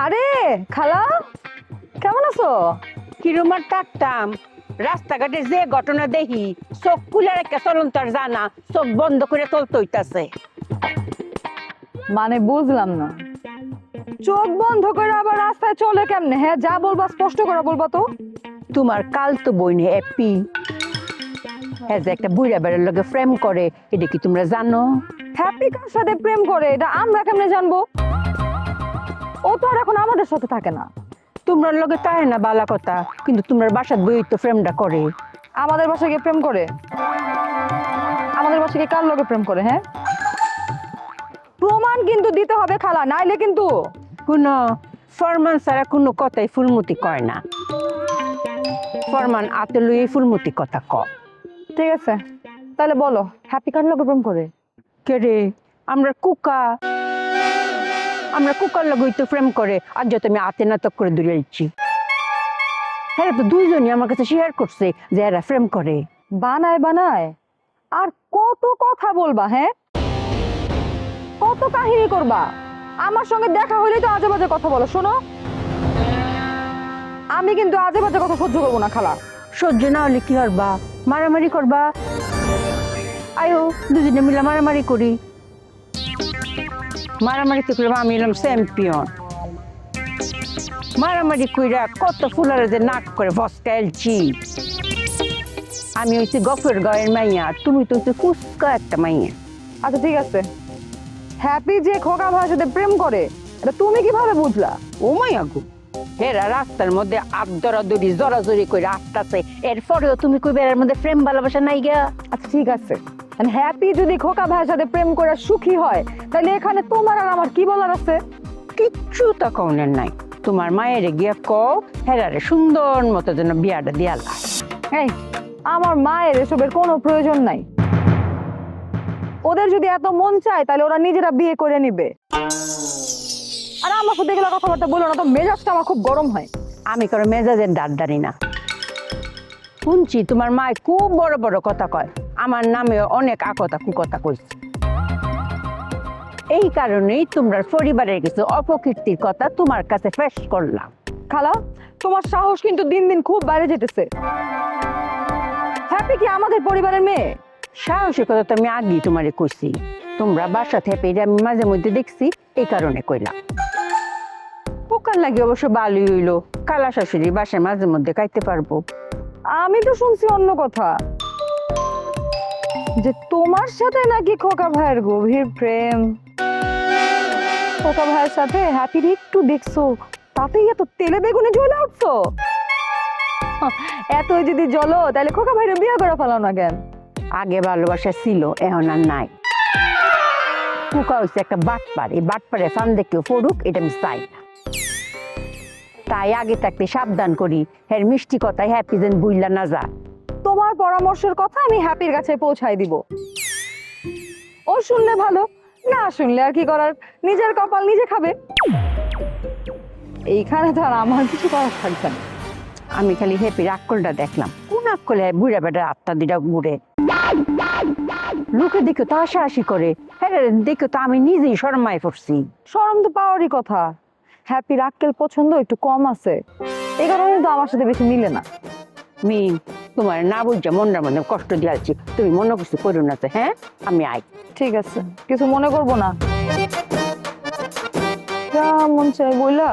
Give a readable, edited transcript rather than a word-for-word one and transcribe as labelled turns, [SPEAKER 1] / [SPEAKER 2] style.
[SPEAKER 1] আরে খালা, কেমন আছো?
[SPEAKER 2] কিরমার থাকতাম রাস্তাঘাটে যে ঘটনা দেখি চোখ খুলে রেখে চলন তার জানা চোখ বন্ধ করে চলতে হইতাছে।
[SPEAKER 1] মানে বুঝলাম না, চোখ বন্ধ করে আবার রাস্তায় চলে কেমনে? হ্যাঁ, যা বলবা স্পষ্ট করে বলবা তো।
[SPEAKER 2] তোমার কাল তো বইনে এপি হ্যাঁ যে একটা বুড়া বেড়ার লগে ফ্রেম করে, এটা কি তোমরা জানো?
[SPEAKER 1] হ্যাপি কার সাথে প্রেম করে এটা আমরা কেমনে জানবো? ও তো আর এখন আমাদের সাথে থাকে না।
[SPEAKER 2] তোমরা লগে তাই না বালা কথা, কিন্তু তোমরা বাসার বই তো ফ্রেমটা করে।
[SPEAKER 1] আমাদের বাসায় গিয়ে প্রেম করে? আমাদের বাসায় গিয়ে কার লগে প্রেম করে? হ্যাঁ, প্রমাণ কিন্তু দিতে হবে খালা, নাইলে কিন্তু।
[SPEAKER 2] কোনো ফরমান ছাড়া কোনো কথাই ফুলমতি কয় না। ফরমান আতে লইয়ে ফুলমতি কথা ক।
[SPEAKER 1] ঠিক আছে, তাহলে বলো হ্যাপি কার লগে প্রেম করে?
[SPEAKER 2] কে রে? আমরা কুকার লগেই তো ফ্রেম করে, আর যত আমি আতে নাটক করে দূরে যাচ্ছি। হ্যাঁ তো দুইজনই আমার কাছে শেয়ার করছে যে এরা ফ্রেম করে।
[SPEAKER 1] বানায় বানায় আর কত কথা বলবা? হ্যাঁ, কত কাহিনী করবা? আমার সঙ্গে দেখা হইলে তো আজে বাজে কথা বলো। শোনো, আমি কিন্তু আজে বাজে কথা সহ্য করবো না খালা।
[SPEAKER 2] সহ্য না হলে কি করবা? মারামারি করবা? আয়ো দুজনে মিলে মারামারি করি। মারামারিতে করবো, আমি এলাম চ্যাম্পিয়ন। মারামারি কইরা কত ফুলারে যে নাক করে ফসকাইলছি। আমি হইছি গফের গায়ের মাইয়া, আর তুমি তো হচ্ছে ফুসকা একটা মাইয়া।
[SPEAKER 1] আচ্ছা ঠিক আছে, হ্যাপি যে খোকা ভাইয়ের সাথে প্রেম করে এটা তুমি কিভাবে বুঝলা?
[SPEAKER 2] ও মাইয়া গো, হেরা রাস্তার মধ্যে আদরাদরি জরাজরি করে আটটাছে, এরপরেও তুমি কইবে এর মধ্যে প্রেম ভালোবাসা নাই গা?
[SPEAKER 1] আচ্ছা ঠিক আছে, হ্যাপি যদি খোকা ভাইয়ের সাথে প্রেম করে সুখী হয়, তাহলে এখানে তোমার আর আমার কি বলার আছে?
[SPEAKER 2] কিচ্ছু তা কওনের নাই। তোমার মায়ের গিয়া কও হেরারে সুন্দর মতো যেন বিয়াটা দিয়ালা।
[SPEAKER 1] এই, আমার মায়ের এসবের কোনো প্রয়োজন নাই। ওদের যদি এত মন চায় তাহলে ওরা নিজেরা বিয়ে করে নিবে। আর আমার সাথে এগুলো কথাবার্তা বলো না তো, মেজাজটা আমার খুব গরম হয়।
[SPEAKER 2] আমি কারো মেজাজের দাঁড়ি না। শুনছি তোমার মায় খুব বড় বড় কথা কয়, আমার নামে অনেক আকথা কুকথা কইছে। এই কারণেই তোমরা পরিবারের কিছু অপকীর্তির কথা তোমার কাছে পেশ করলাম।
[SPEAKER 1] খালা, তোমার সাহস কিন্তু দিন দিন খুব বাইরে যেতেছে। হ্যাপি কি আমাদের পরিবারের মেয়ে?
[SPEAKER 2] সাহসের কথা তো আমি আগেই তোমারে কইছি। তোমরা বাসা থেকে এটা আমি মাঝে মধ্যে দেখছি, এই কারণে কইলাম। পোকার লাগে অবশ্য ভালোই হইলো, কালা শাশুড়ি বাসায় মাঝে মধ্যে খাইতে পারবো।
[SPEAKER 1] আমি তো শুনছি অন্য কথা, যে তোমার সাথে নাকি খোকা ভাইয়ের গভীর প্রেম। খোকা ভাইয়ের সাথে হ্যাপির একটু দেখছো, তাতেই এত তেলে বেগুনে জ্বলে উঠছো। এতই যদি জ্বলো তাহলে খোকা ভাইরে বিয়ে করে ফেলাও না কেন?
[SPEAKER 2] আগে ভালোবাসা ছিল, এখন আর নাই। কুকা হচ্ছে একটা বাটপার, এই বাটপারে ফান দেখেও ফরুক, এটা আমি চাই না। তাই আগে থাকতে সাবধান করি, হ্যাঁ মিষ্টি কথায় হ্যাপি যেন বুইলা না যা।
[SPEAKER 1] তোমার পরামর্শের কথা আমি হ্যাপির কাছে পৌঁছাই দিব। ও শুনলে ভালো, না শুনলে আর কি করার, নিজের কপাল নিজে খাবে। এইখানে তো আর আমার কিছু করার থাকবে না।
[SPEAKER 2] আমি খালি হ্যাপির আক্কলটা দেখলাম, কোন আক্কলে বুড়া বেটার আত্মা দুটা ঘুরে। লোকে দেখো তো হাসাহাসি করে, হ্যাঁ দেখো তো আমি নিজেই শরমায় পড়ছি।
[SPEAKER 1] শরম তো পাওয়ারই কথা। হ্যাপির আক্কেল পছন্দ একটু কম আছে, এই কারণে তো আমার সাথে বেশি মিলে না।
[SPEAKER 2] মি তোমার না বুঝা মনটার মধ্যে কষ্ট দিয়েছি, তুমি মনে কিছু করো না তো। হ্যাঁ আমি আই।
[SPEAKER 1] ঠিক আছে, কিছু মনে করবো না, যা মন চাই বইলা